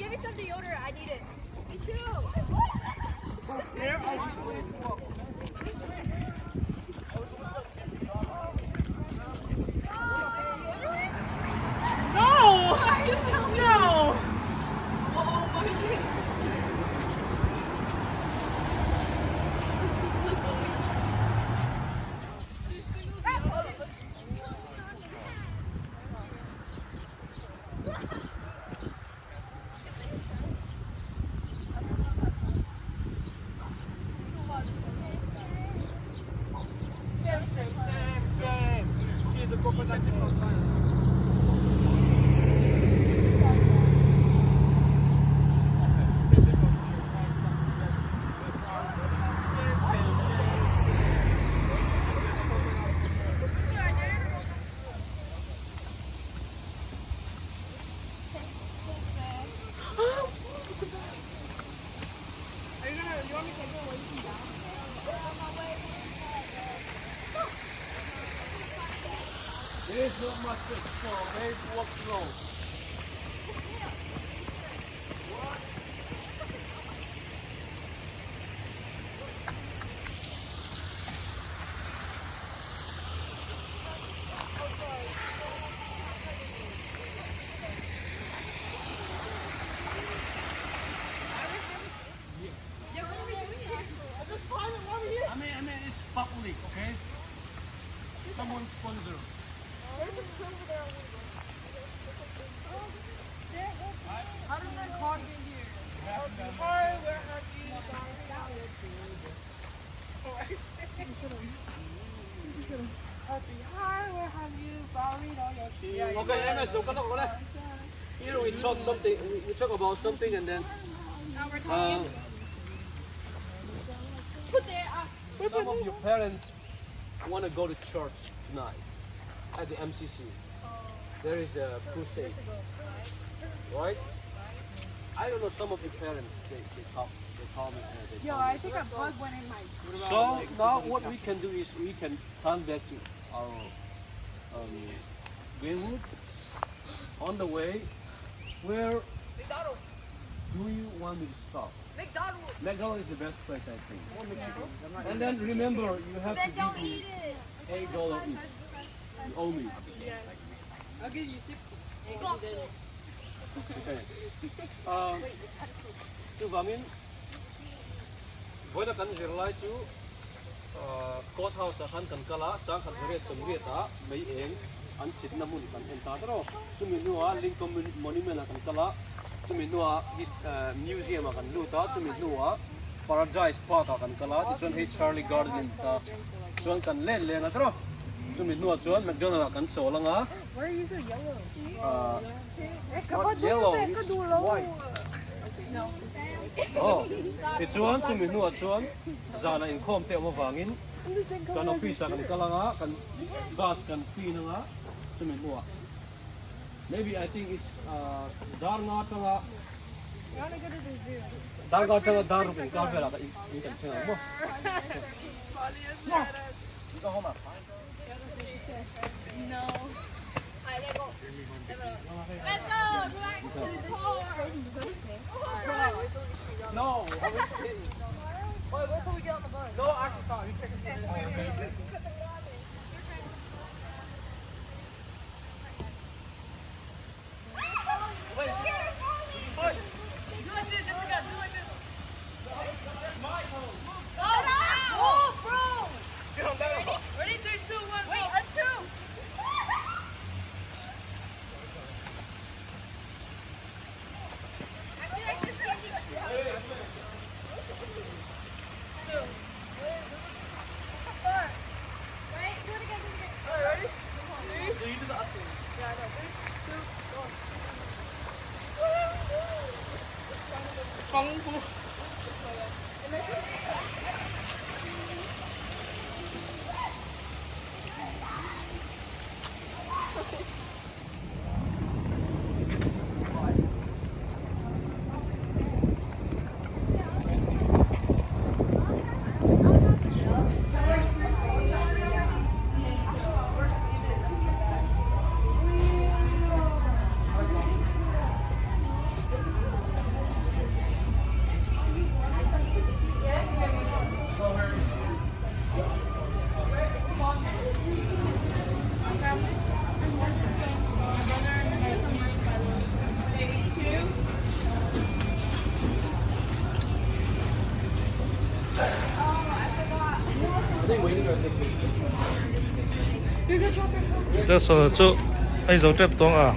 Give me some deodorant. I need it. Me too. No! No! Oh my shit. She's a coconut sometimes. There's not much to explore. Maybe what's wrong? I mean, it's public, okay? Someone sponsor. How does that car get here? Hi, where have you Hi, where have you buried all your cheese? Okay, MS, look at that. Here we talk something. We talk about something, and then Put there. some of your parents want to go to church tonight at the MCC. There is the crusade, right? I don't know. Some of your parents they told me. Yo, I think a bug went in my. So now what we can do is we can turn back to our Greenwood. On the way, where do you want me to stop? McDonald's. McDonald's is the best place, I think. And then remember, you have to give me $8 each. You owe me. I'll give you 60. Okay. Chú vào miếng với là cần zirlaite chú court house han kan kala sang khat ret som ret a mei eng an chit na mun kan en ta ro chu mi nuwa Lincoln monument kan kala chu mi nuwa museum kan lu ta chu mi nuwa Paradise Park kan kala ti chon he Charlie Garden ta chuan kan len leng a ro chu mi nuwa chuan McDonald kan so langa. Why are you so yellow? Not yellow, it's white. No. Oh, it's one to me no one. Zana in com te mo vangin. Kan office kan kalanga kan gas kan tina nga to me no. Maybe I think it's darnga tanga. You want to go to the zoo? Darnga tanga daru pin ka vela ka in kan singa mo. Go home. No. Let's go. Let's go. Back to the car. No, Wait, wait till we get on the bus. no, actually, fine. You take it. 这说就ไอ้โจเจ็บตรงอ่ะ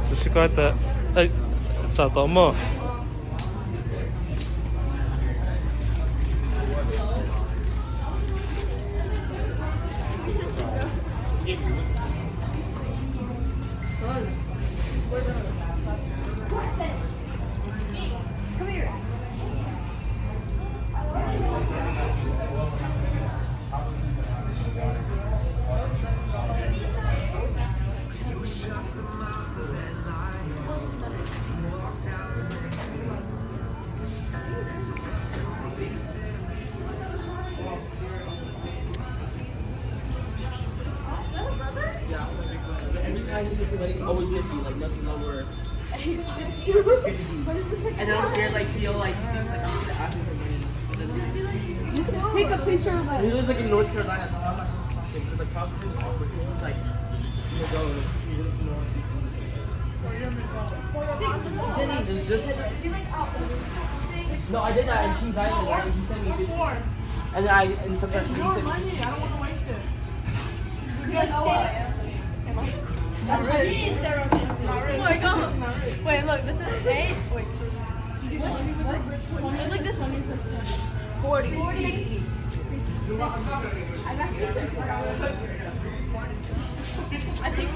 只是觉得哎找到么Always 50, like nothing lower. And then I'm scared, like, feel like things like I'm gonna ask him for money. Take a picture of He it. lives like in North Carolina, so I'm not supposed to talk to him because like talking to him is awkward. He's like, you go, you live in North. Jenny, there's just. No, I did that and she invited me, right? And he sent me videos. And then and sometimes he sent me. I don't want to waste it. Oh my god. Wait, look, this is 8. Wait. It's like this one. 40. 60. I got 60. I think